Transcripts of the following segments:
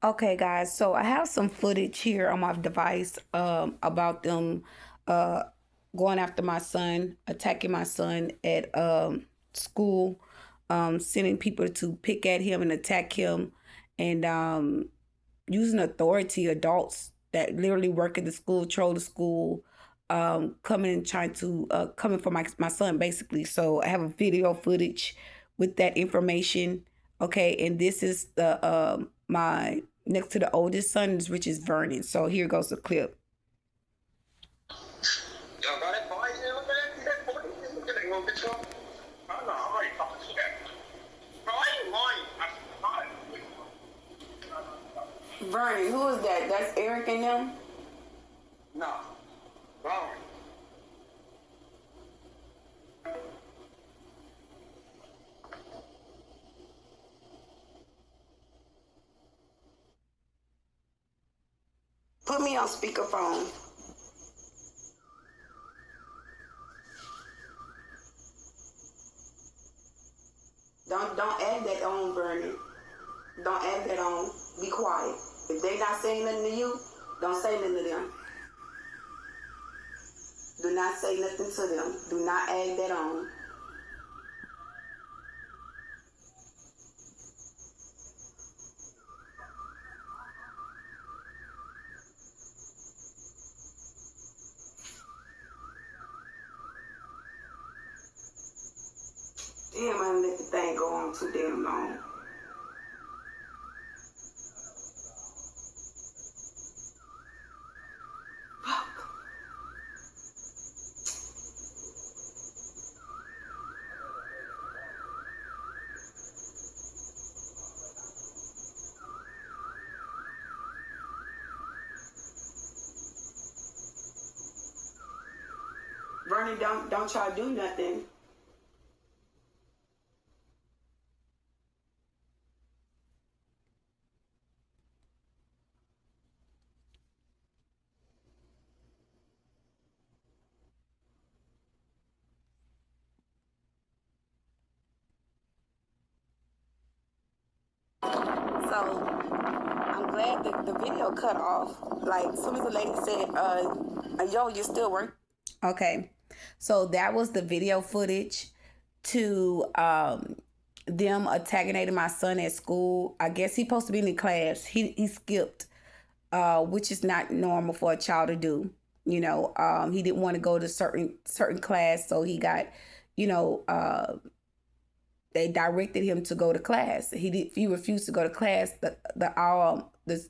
Okay, guys, so I have some footage here on my device about them uh, going after my son, attacking my son at school, sending people to pick at him and attack him, and using authority, adults that literally work at the school, troll the school, coming and trying to coming for my son basically. So I have a video footage with that information. Okay, and this is the my next to the oldest son is which is Vernon. So here goes the clip. Vernon, who is that? That's Eric and them? No. Wrong. Put me on speakerphone. Don't add that on, Vernon. Don't add that on. Be quiet. If they not saying nothing to you, don't say nothing to them. Do not say nothing to them. Do not add that on. Damn, I done let the thing go on too damn long. Vernon, don't try to do nothing. So I'm glad that the video cut off. Like as soon as the lady said, yo, you still work. Okay. So that was the video footage to them attacking my son at school. I guess he's supposed to be in the class. He skipped, which is not normal for a child to do. He didn't want to go to certain class, so he got, you know, they directed him to go to class. He refused to go to class. The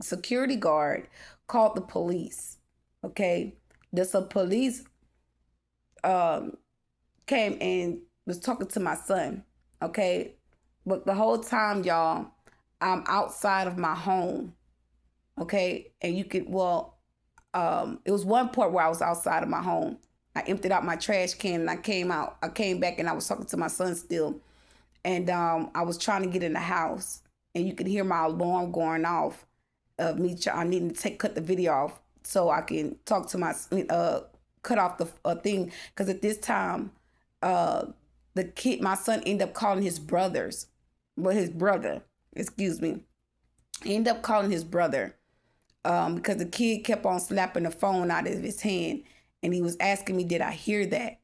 security guard called the police. Okay, the police um came and was talking to my son. Okay, but the whole time, y'all, I'm outside of my home. Okay, and you could it was one part where I was outside of my home. I emptied out my trash can and I came out. I came back and I was talking to my son still. And I was trying to get in the house and you could hear my alarm going off of me I needing to cut the video off so I can talk to cut off the thing. Because at this time, uh, my son ended up calling his brother, excuse me. He ended up calling his brother because the kid kept on slapping the phone out of his hand and he was asking me, did I hear that?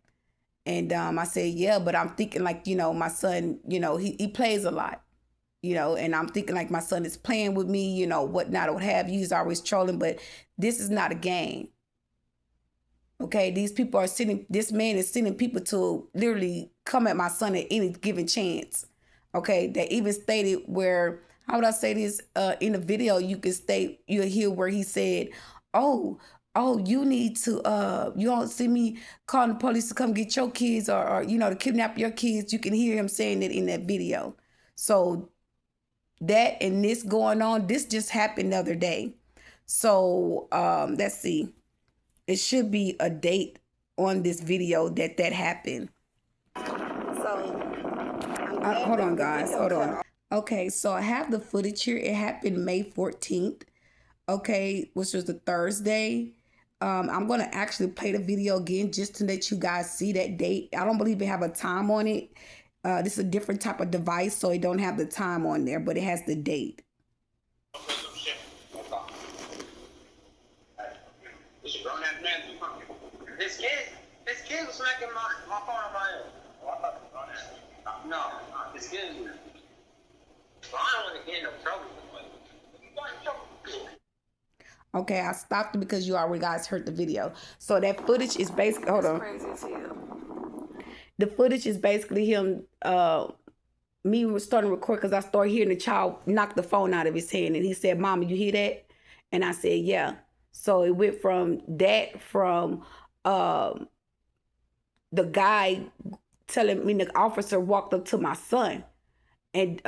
And I said, yeah, but I'm thinking like, my son, he plays a lot, and I'm thinking like my son is playing with me, whatnot, or what have you. He's always trolling, but this is not a game. Okay, this man is sending people to literally come at my son at any given chance. Okay, they even stated where, how would I say this? In the video, you'll hear where he said, oh, you need to, you don't see me calling the police to come get your kids or to kidnap your kids. You can hear him saying it in that video. So that and this going on, this just happened the other day. So let's see. It should be a date on this video that happened. So hold on, guys. Hold on. Okay, so I have the footage here. It happened May 14th. Okay, which was the Thursday. I'm going to actually play the video again just to let you guys see that date. I don't believe it have a time on it. This is a different type of device, so it don't have the time on there, but it has the date. It's a grown ass man. This kid was smacking my phone on my own. Oh, I thought it was grown ass. No, this kid was. So I don't want to get in no trouble. Okay, I stopped it because you already guys heard the video. So that footage is basically, hold on. Crazy as hell. The footage is basically him, me starting to record because I started hearing the child knock the phone out of his hand. And he said, "Mama, you hear that?" And I said, "Yeah." So it went from that, from the guy telling me, the officer walked up to my son and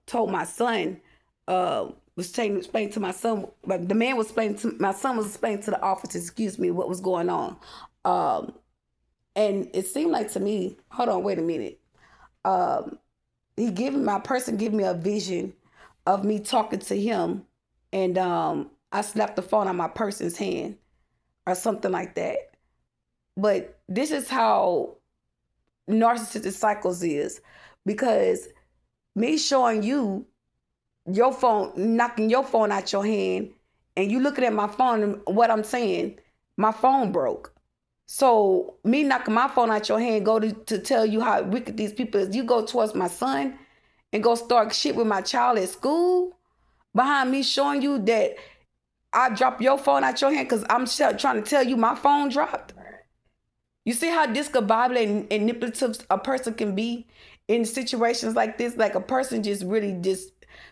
told my son, was trying to explain to my son, but the man was explaining to my son, was explaining to the officer, excuse me, what was going on. And it seemed like to me, hold on, wait a minute. My person gave me a vision of me talking to him, and I slapped the phone on my person's hand or something like that. But this is how narcissistic cycles is, because me showing you your phone, knocking your phone out your hand, and you looking at my phone, and what I'm saying, my phone broke. So me knocking my phone out your hand go to tell you how wicked these people is. You go towards my son and go start shit with my child at school behind me showing you that I dropped your phone out your hand because I'm trying to tell you my phone dropped. You see how discombobulated and manipulative a person can be in situations like this? Like a person just really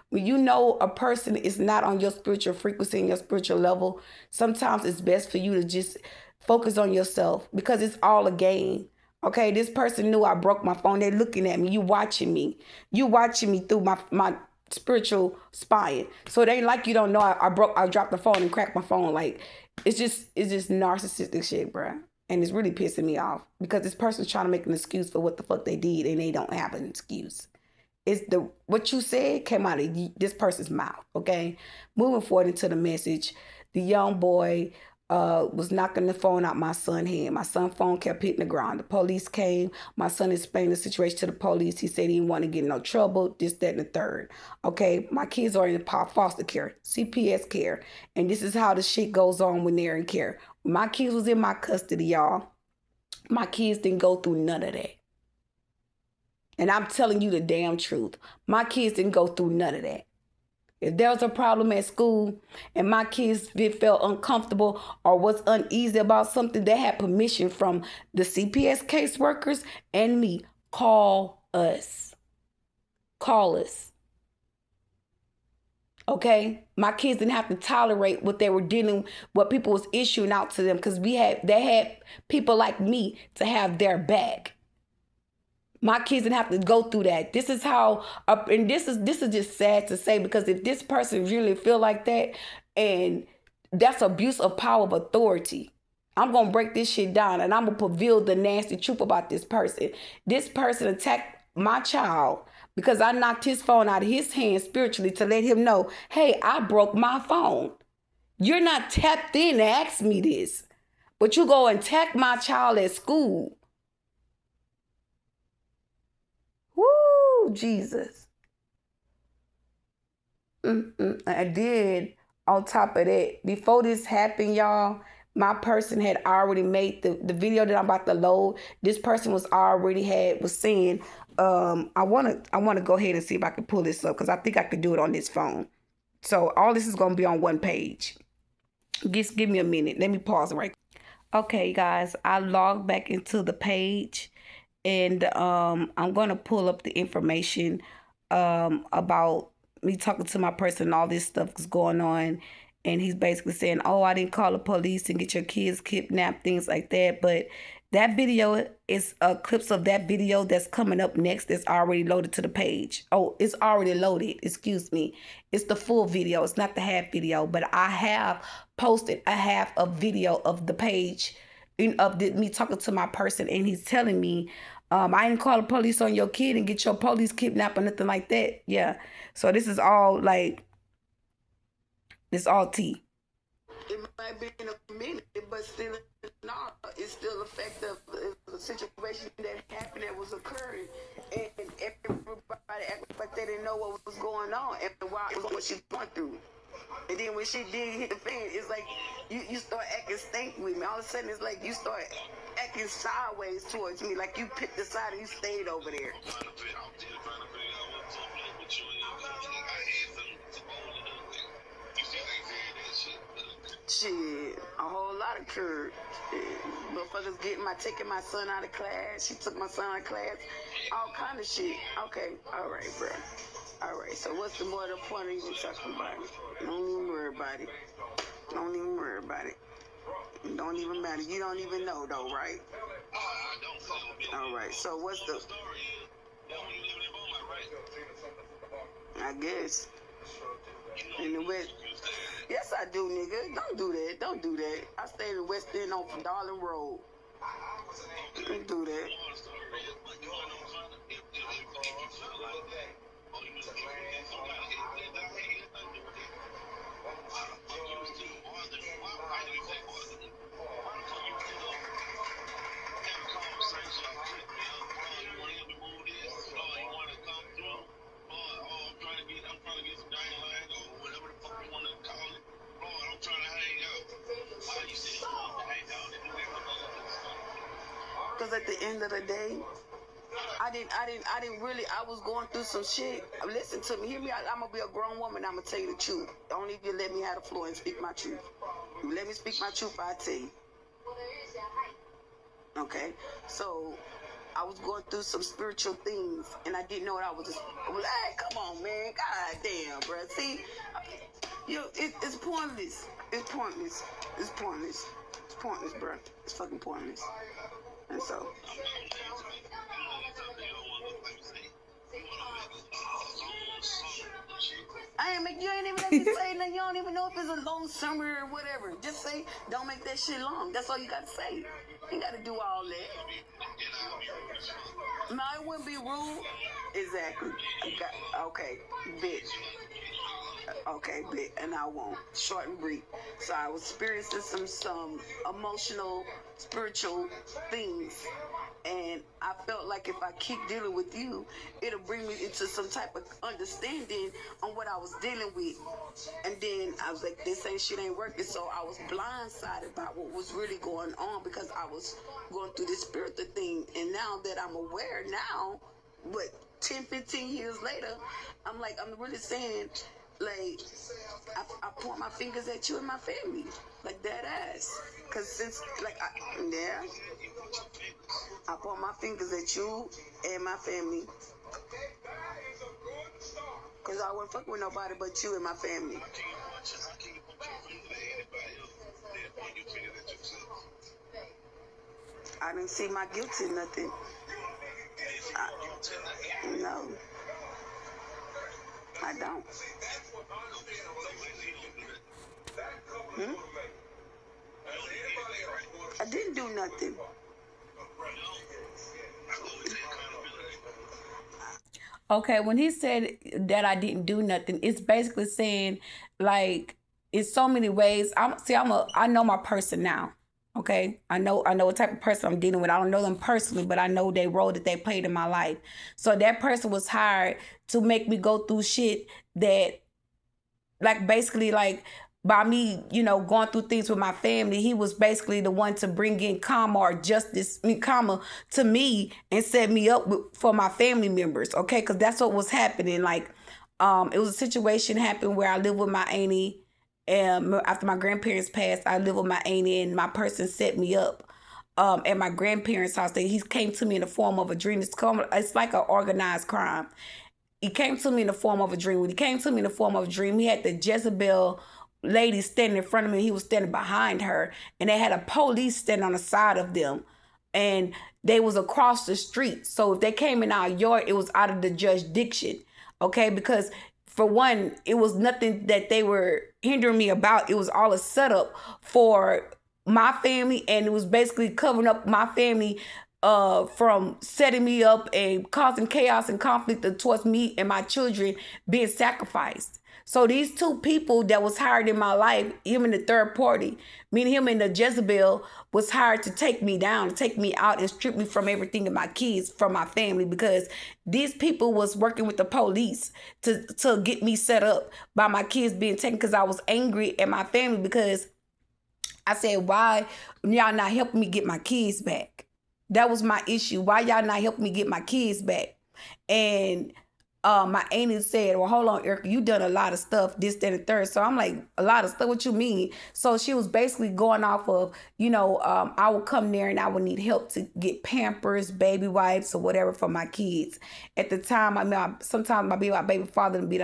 when you know a person is not on your spiritual frequency and your spiritual level, sometimes it's best for you to just focus on yourself, because it's all a game. Okay, this person knew I broke my phone. They're looking at me. You watching me. You watching me through my spiritual spying. So they like you don't know I dropped the phone and cracked my phone. Like it's just narcissistic shit, bruh. And it's really pissing me off because this person's trying to make an excuse for what the fuck they did, and they don't have an excuse. It's what you said came out of this person's mouth, okay? Moving forward into the message, the young boy was knocking the phone out my son's hand. My son's phone kept hitting the ground. The police came. My son explained the situation to the police. He said he didn't want to get in no trouble, this, that, and the third. Okay, my kids are in foster care, CPS care. And this is how the shit goes on when they're in care. When my kids was in my custody, y'all, my kids didn't go through none of that. And I'm telling you the damn truth. My kids didn't go through none of that. If there was a problem at school and my kids felt uncomfortable or was uneasy about something, they had permission from the CPS caseworkers and me. Call us. Call us. Okay? My kids didn't have to tolerate what they were dealing, what people was issuing out to them, because they had people like me to have their back. My kids didn't have to go through that. This is how, and this is just sad to say, because if this person really feel like that, and that's abuse of power of authority, I'm going to break this shit down, and I'm going to reveal the nasty truth about this person. This person attacked my child because I knocked his phone out of his hand spiritually to let him know, hey, I broke my phone. You're not tapped in to ask me this, but you go and attack my child at school. Woo, Jesus. I did, on top of that, before this happened, y'all, my person had already made the video that I'm about to load. This person was saying, I want to go ahead and see if I can pull this up, because I think I could do it on this phone. So all this is going to be on one page. Just give me a minute. Let me pause right. Okay, guys, I logged back into the page, and I'm going to pull up the information about me talking to my person and all this stuff is going on. And he's basically saying, oh, I didn't call the police and get your kids kidnapped, things like that. But that video is clips of that video that's coming up next that's already loaded to the page. Oh, it's already loaded. Excuse me. It's the full video. It's not the half video. But I have posted a half of video of the page of me talking to my person. And he's telling me, I didn't call the police on your kid and get your police kidnapped or nothing like that. Yeah. So this is all like, it's all tea. It might be in a minute, but still, no, it's still effective. The situation that happened that was occurring, and everybody acted like they didn't know what was going on and why it was what she's going through. And then when she did hit the fan, it's like you start acting stank with me. All of a sudden, it's like you start acting sideways towards me, like you picked the side and you stayed over there. Shit, a whole lot of curves. Motherfuckers taking my son out of class. She took my son out of class. All kind of shit. Okay, all right, bro. All right, so what's the more the point of even talking about it? Don't even worry about it. Don't even worry about it. It don't even matter. You don't even know though, right? All right, so what's the... I guess. In the West... Yes, I do, nigga. Don't do that. Don't do that. I stay in the West End on Darling Road. Don't do that. Because at the end of the day, I was going through some shit. Listen to me, hear me. I'm gonna be a grown woman. I'm gonna tell you the truth. Only if you let me have the floor and speak my truth. You let me speak my truth, I tell you. Okay, so I was going through some spiritual things, and I didn't know what I was. Hey, come on, man. God damn, bro. See, it's pointless. It's pointless. It's pointless. It's pointless, bro. It's fucking pointless. And so. You ain't even let me say nothing. You don't even know if it's a long summer or whatever. Just say, don't make that shit long. That's all you got to say. You ain't got to do all that. No, it wouldn't be rude. Exactly. Okay, bitch. Okay, bit, and I won't. Short and brief. So I was experiencing some emotional, spiritual things, and I felt like if I keep dealing with you, it'll bring me into some type of understanding on what I was dealing with. And then I was like, this shit ain't working. So I was blindsided by what was really going on because I was going through this spiritual thing. And now that I'm aware now, what, 10, 15 years later, I'm really saying, like, I point my fingers at you and my family, like that ass. Cause since, like, I point my fingers at you and my family. Cause I wouldn't fuck with nobody but you and my family. I didn't see my guilt in nothing. No. I don't. I didn't do nothing. Okay, when he said that I didn't do nothing, it's basically saying, like, in so many ways. I know my person now. Okay, I know what type of person I'm dealing with. I don't know them personally, but I know their role that they played in my life. So that person was hired to make me go through shit that, like, basically, like, by me, going through things with my family, he was basically the one to bring in karma or justice, karma to me and set me up for my family members. Okay, because that's what was happening. Like, it was a situation happened where I lived with my auntie. After my grandparents passed, I lived with my auntie, and my person set me up at my grandparents' house. He came to me in the form of a dream. It's like an organized crime. He came to me in the form of a dream. When he came to me in the form of a dream, he had the Jezebel lady standing in front of me. He was standing behind her, and they had a police standing on the side of them, and they was across the street. So if they came in our yard, it was out of the jurisdiction. Okay, because for one, it was nothing that they were hindering me about. It was all a setup for my family, and it was basically covering up my family from setting me up and causing chaos and conflict towards me and my children being sacrificed. So these two people that was hired in my life, him and the third party, meaning him and the Jezebel, was hired to take me down, to take me out and strip me from everything and my kids, from my family, because these people was working with the police to get me set up by my kids being taken, because I was angry at my family because I said, why y'all not helping me get my kids back? That was my issue. Why y'all not helping me get my kids back? And my auntie said, well, hold on, Erica, you done a lot of stuff, this, that, and third. So I'm like, a lot of stuff, what you mean? So she was basically going off of, I would come there and I would need help to get Pampers, baby wipes, or whatever for my kids. At the time, sometimes my baby father and be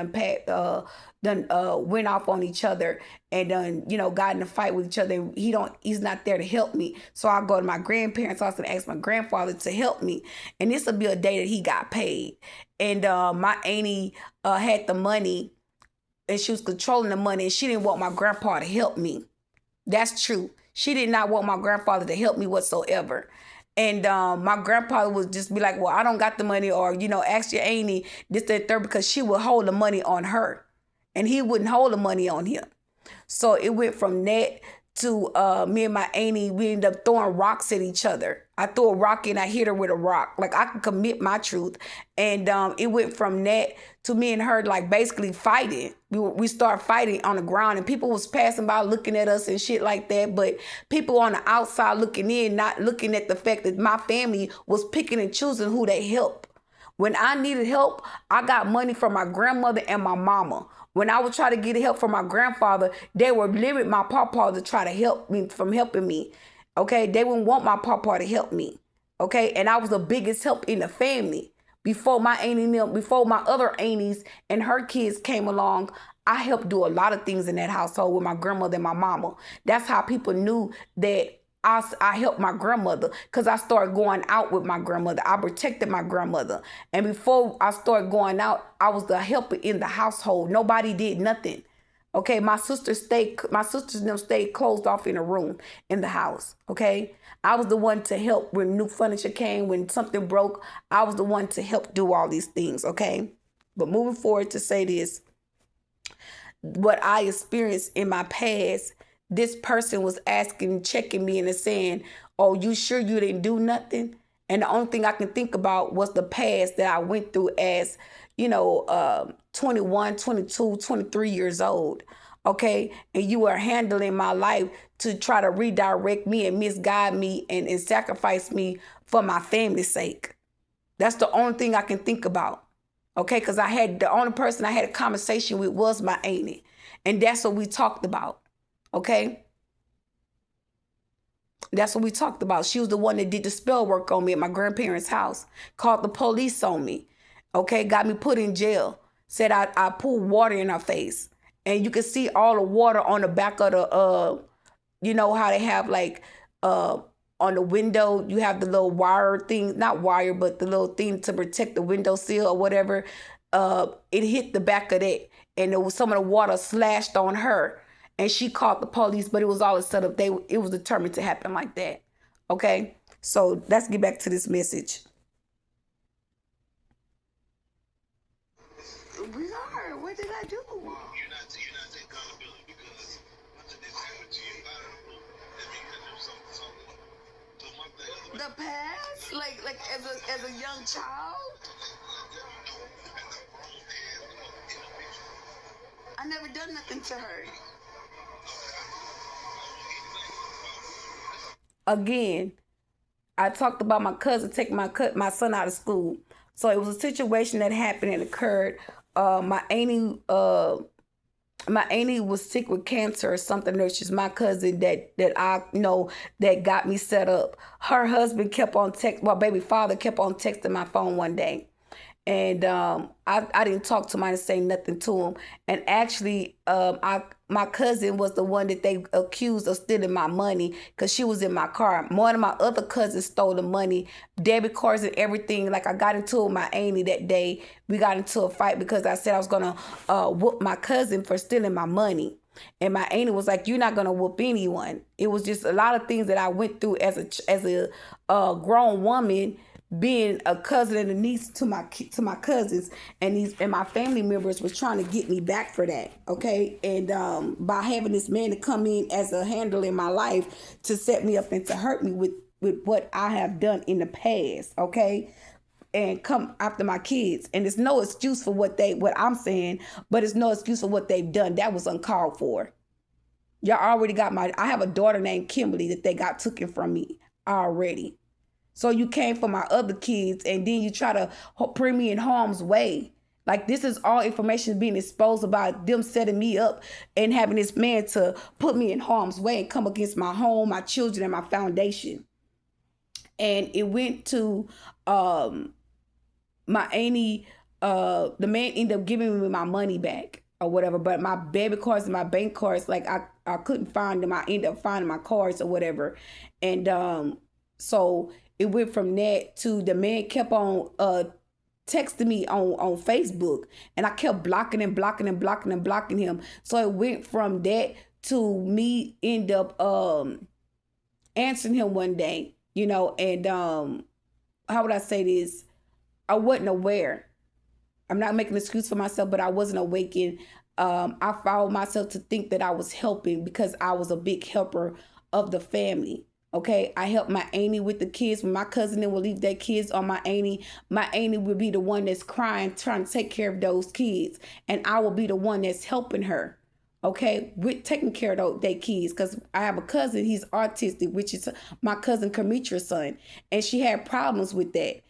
went off on each other and done, got in a fight with each other. He's not there to help me. So I go to my grandparents' house and ask my grandfather to help me. And this will be a day that he got paid. And my auntie had the money and she was controlling the money, and she didn't want my grandpa to help me. That's true. She did not want my grandfather to help me whatsoever. And my grandpa would just be like, well, I don't got the money, or, ask your auntie this, that, third, because she would hold the money on her and he wouldn't hold the money on him. So it went from that to me and my auntie, we ended up throwing rocks at each other. I threw a rock and I hit her with a rock. Like, I could commit my truth. And it went from that to me and her, like, basically fighting. We started fighting on the ground, and people was passing by looking at us and shit like that. But people on the outside looking in, not looking at the fact that my family was picking and choosing who they help. When I needed help, I got money from my grandmother and my mama. When I would try to get help from my grandfather, they would limit my pawpaw to try to help me from helping me. Okay, they wouldn't want my pawpaw to help me. Okay, and I was the biggest help in the family. Before my other aunties and her kids came along, I helped do a lot of things in that household with my grandmother and my mama. That's how people knew that I helped my grandmother, because I started going out with my grandmother. I protected my grandmother. And before I started going out, I was the helper in the household. Nobody did nothing. Okay, my sisters and them stayed closed off in a room in the house. Okay, I was the one to help when new furniture came, when something broke. I was the one to help do all these things. Okay, but moving forward to say this, what I experienced in my past, this person was checking me and saying, oh, you sure you didn't do nothing? And the only thing I can think about was the past that I went through as, 21, 22, 23 years old. Okay. And you are handling my life to try to redirect me and misguide me and sacrifice me for my family's sake. That's the only thing I can think about. Okay. Because the only person I had a conversation with was my auntie. And that's what we talked about. Okay. That's what we talked about. She was the one that did the spell work on me at my grandparents' house, called the police on me. Okay. Got me put in jail. Said I poured water in her face. And you can see all the water on the back of the, how they have like, on the window, you have the little wire thing, not wire, but the little thing to protect the window sill or whatever. It hit the back of that. And there was some of the water slashed on her. And she called the police, but it was all set up. It was determined to happen like that. Okay? So let's get back to this message. We are. What did I do? You're not taking accountability because nothing this happened to you out of the blue. That means that there's something. So my thing is The past? Like as a young child? I never done nothing to her. Again, I talked about my cousin taking my son out of school. So it was a situation that happened and occurred. My auntie was sick with cancer or something. She's my cousin that I know that got me set up. Her husband my baby father kept on texting my phone one day. And I didn't talk to him. I didn't say nothing to him. And actually, my cousin was the one that they accused of stealing my money because she was in my car. One of my other cousins stole the money, debit cards and everything. Like, I got into it with my auntie that day. We got into a fight because I said I was going to whoop my cousin for stealing my money. And my auntie was like, "You're not gonna whoop anyone." It was just a lot of things that I went through as a grown woman, being a cousin and a niece to my cousins, and my family members was trying to get me back for that. Okay, and by having this man to come in as a handle in my life to set me up and to hurt me with what I have done in the past. Okay, and come after my kids. And it's no excuse for what I'm saying, but it's no excuse for what they've done. That was uncalled for. Y'all already got I have a daughter named Kimberly that they got taken from me already. So you came for my other kids and then you try to put me in harm's way. Like, this is all information being exposed about them setting me up and having this man to put me in harm's way and come against my home, my children, and my foundation. And it went to my auntie, the man ended up giving me my money back or whatever, but my debit cards and my bank cards, like I couldn't find them. I ended up finding my cards or whatever. And so it went from that to the man kept on texting me on Facebook, and I kept blocking him. So it went from that to me end up answering him one day, and how would I say this? I wasn't aware. I'm not making an excuse for myself, but I wasn't awakened. I found myself to think that I was helping because I was a big helper of the family. Okay, I helped my auntie with the kids. When my cousin would leave their kids on my auntie would be the one that's crying, trying to take care of those kids. And I will be the one that's helping her. Okay, with taking care of their kids. Because I have a cousin, he's autistic, which is my cousin Kamitra's son. And she had problems with that.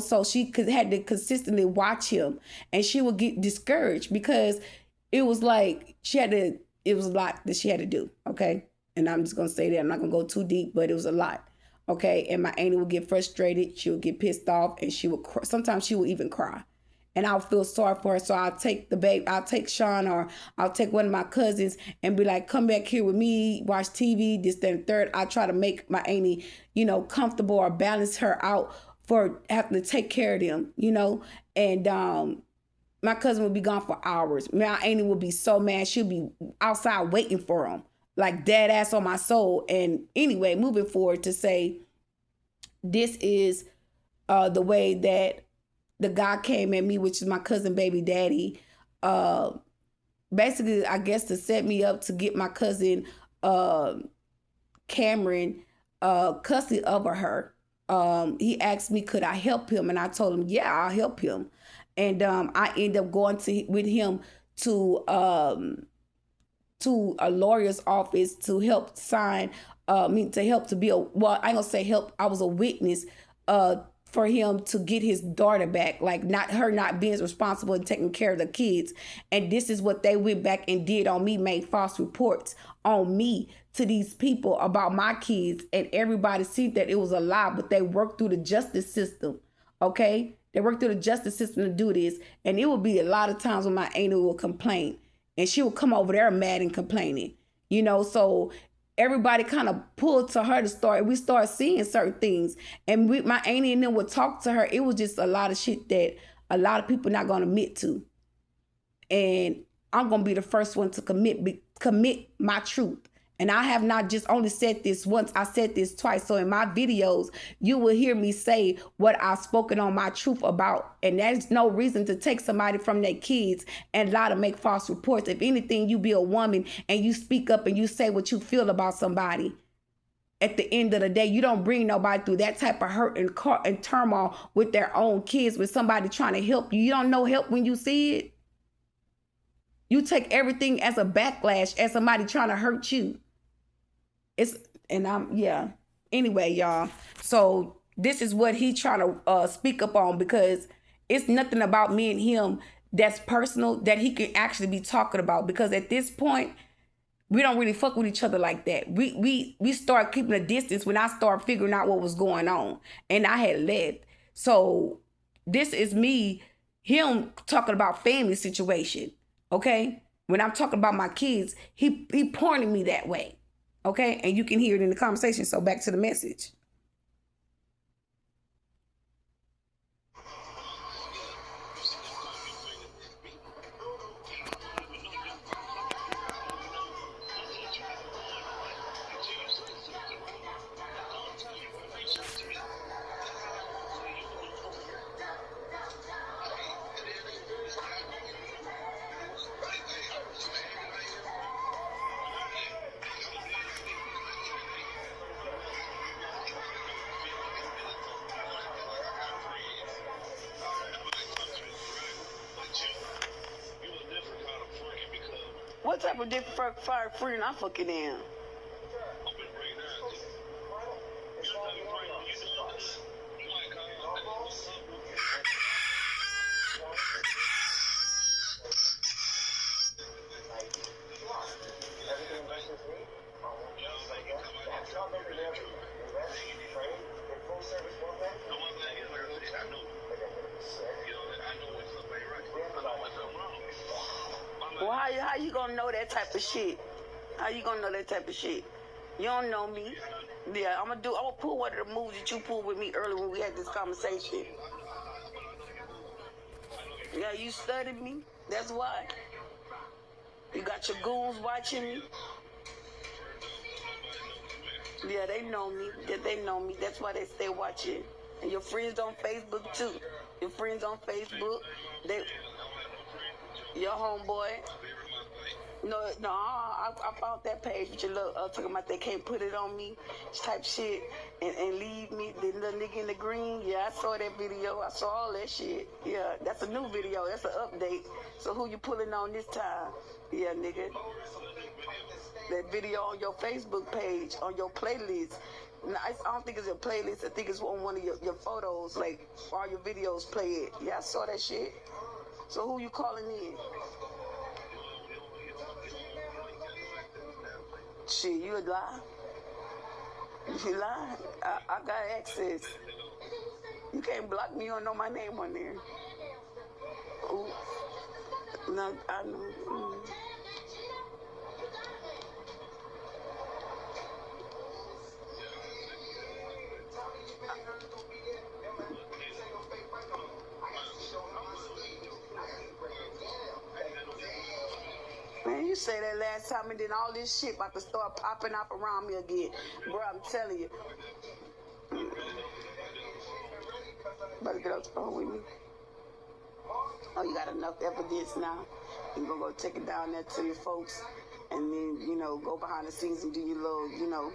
So she had to consistently watch him, and she would get discouraged because it was like it was a lot that she had to do. Okay. And I'm just going to say that I'm not going to go too deep, but it was a lot. Okay. And my auntie would get frustrated. She would get pissed off, and she would sometimes she would even cry, and I'll feel sorry for her. So I'll take I'll take Sean, or I'll take one of my cousins and be like, come back here with me, watch TV, this, that, and third. I try to make my auntie, comfortable or balance her out for having to take care of them, and my cousin would be gone for hours. My auntie would be so mad. She'd be outside waiting for him, like dead ass on my soul. And anyway, moving forward to say, this is the way that the guy came at me, which is my cousin baby daddy, basically, I guess, to set me up to get my cousin Cameron custody over her. He asked me, could I help him? And I told him, yeah, I'll help him. And I ended up going with him to a lawyer's office to help sign, I ain't gonna say help. I was a witness for him to get his daughter back, like not being responsible and taking care of the kids. And this is what they went back and did on me, made false reports on me to these people about my kids, and everybody see that it was a lie, but they worked through the justice system. Okay, they worked through the justice system to do this. And it would be a lot of times when my auntie would complain, and she would come over there mad and complaining, so everybody kind of pulled to her to start. We started seeing certain things, and my auntie and them would talk to her. It was just a lot of shit that a lot of people not going to admit to. And I'm going to be the first one to commit my truth. And I have not just only said this once, I said this twice. So in my videos, you will hear me say what I've spoken on my truth about. And there's no reason to take somebody from their kids and lie to make false reports. If anything, you be a woman and you speak up and you say what you feel about somebody. At the end of the day, you don't bring nobody through that type of hurt and turmoil with their own kids, with somebody trying to help you. You don't know help when you see it. You take everything as a backlash, as somebody trying to hurt you. Anyway, y'all. So this is what he trying to speak up on, because it's nothing about me and him that's personal that he can actually be talking about. Because at this point, we don't really fuck with each other like that. We start keeping a distance when I start figuring out what was going on, and I had left. So this is him talking about family situation. Okay, when I'm talking about my kids, he pointing me that way. Okay, and you can hear it in the conversation. So back to the message. What type of different fire friend I fucking am? Well, how you gonna know that type of shit? How you gonna know that type of shit? You don't know me. Yeah, I'm gonna pull one of the moves that you pulled with me earlier when we had this conversation. Yeah, you studied me. That's why. You got your goons watching me. Yeah, they know me. They know me. That's why they stay watching. And your friends on Facebook too. Your friends on Facebook. Your homeboy. No, I found that page with your little talking about they can't put it on me type shit and leave me. The little nigga in the green. Yeah, I saw that video. I saw all that shit. Yeah, that's a new video. That's an update. So who you pulling on this time? Yeah, nigga. That video on your Facebook page, on your playlist. No, I don't think it's a playlist. I think it's on one of your photos, like all your videos play it. Yeah, I saw that shit. So who you calling in? Shit, you a lie? You lie? I got access. You can't block me or know my name on there. Ooh. No, I know. Man, you say that last time and then all this shit about to start popping up around me again. Bro, I'm telling you. Better get off the phone with me. Oh, you got enough evidence now. You're going to go take it down there to your folks and then, go behind the scenes and do your little, your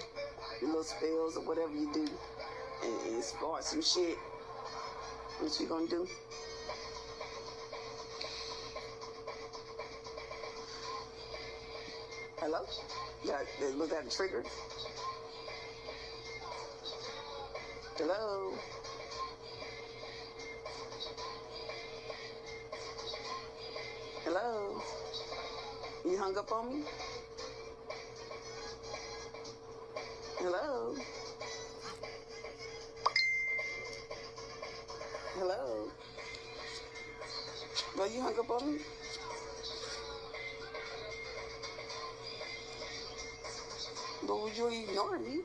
little spells or whatever you do and start some shit. What you going to do? Hello? Was that a trigger? Hello? Hello? You hung up on me? Hello? Hello? Well, you hung up on me? But would you ignore me?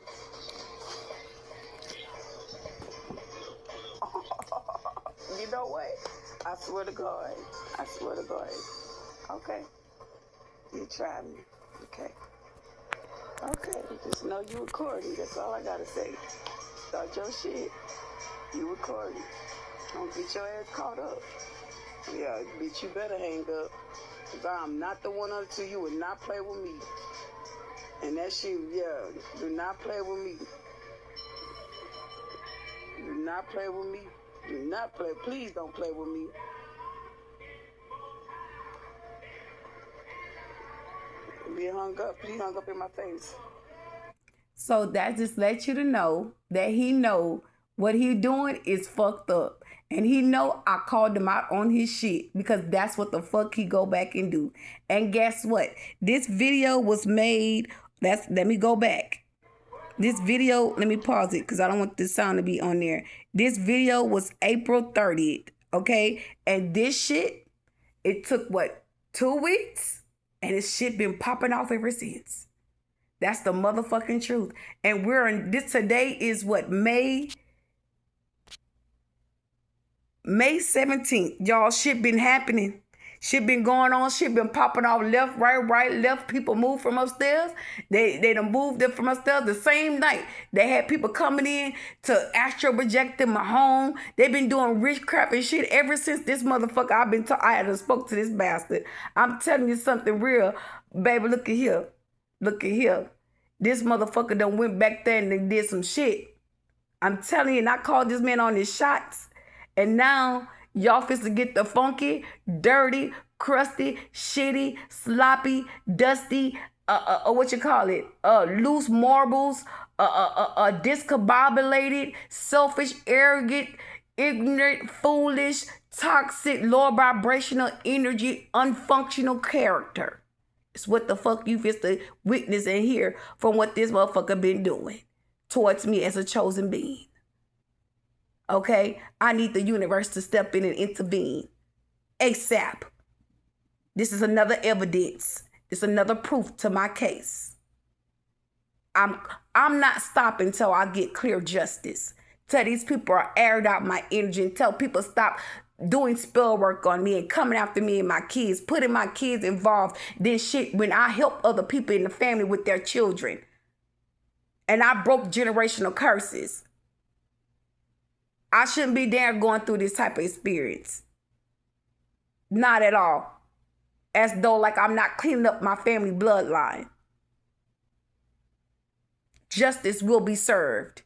You know what? I swear to God. Okay. You try me. Okay. Just know you recording. That's all I gotta say. Start your shit. You recording. Don't get your ass caught up. Yeah, bitch, you better hang up. Because I'm not the one until you would not play with me. And that shit, yeah, do not play with me. Do not play with me. Do not play. Please don't play with me. Be hung up. Please hung up in my face. So that just lets you to know that he know what he doing is fucked up. And he know I called him out on his shit because that's what the fuck he go back and do. And guess what? This video was made... let me go back. This video, let me pause it because I don't want this sound to be on there. This video was April 30th, okay? And this shit, it took, 2 weeks? And this shit been popping off ever since. That's the motherfucking truth. And today is May 17th. Y'all, shit been happening. Shit been going on. Shit been popping off left, right, left. People move from upstairs. They done moved them from upstairs the same night. They had people coming in to astral project in my home. They been doing witchcraft and shit ever since this motherfucker. I had spoke to this bastard. I'm telling you something real. Baby, look at here. This motherfucker done went back there and did some shit. I'm telling you, and I called this man on his shots. And now... y'all fist to get the funky, dirty, crusty, shitty, sloppy, dusty, what you call it, loose marbles, discombobulated, selfish, arrogant, ignorant, foolish, toxic, low vibrational energy, unfunctional character. It's what the fuck you fist to witness and hear from what this motherfucker been doing towards me as a chosen being. Okay? I need the universe to step in and intervene. ASAP. This is another evidence. This is another proof to my case. I'm not stopping till I get clear justice. Tell these people I aired out my energy and tell people stop doing spell work on me and coming after me and my kids, putting my kids involved. Then shit when I help other people in the family with their children. And I broke generational curses. I shouldn't be there going through this type of experience. Not at all. As though like I'm not cleaning up my family bloodline. Justice will be served.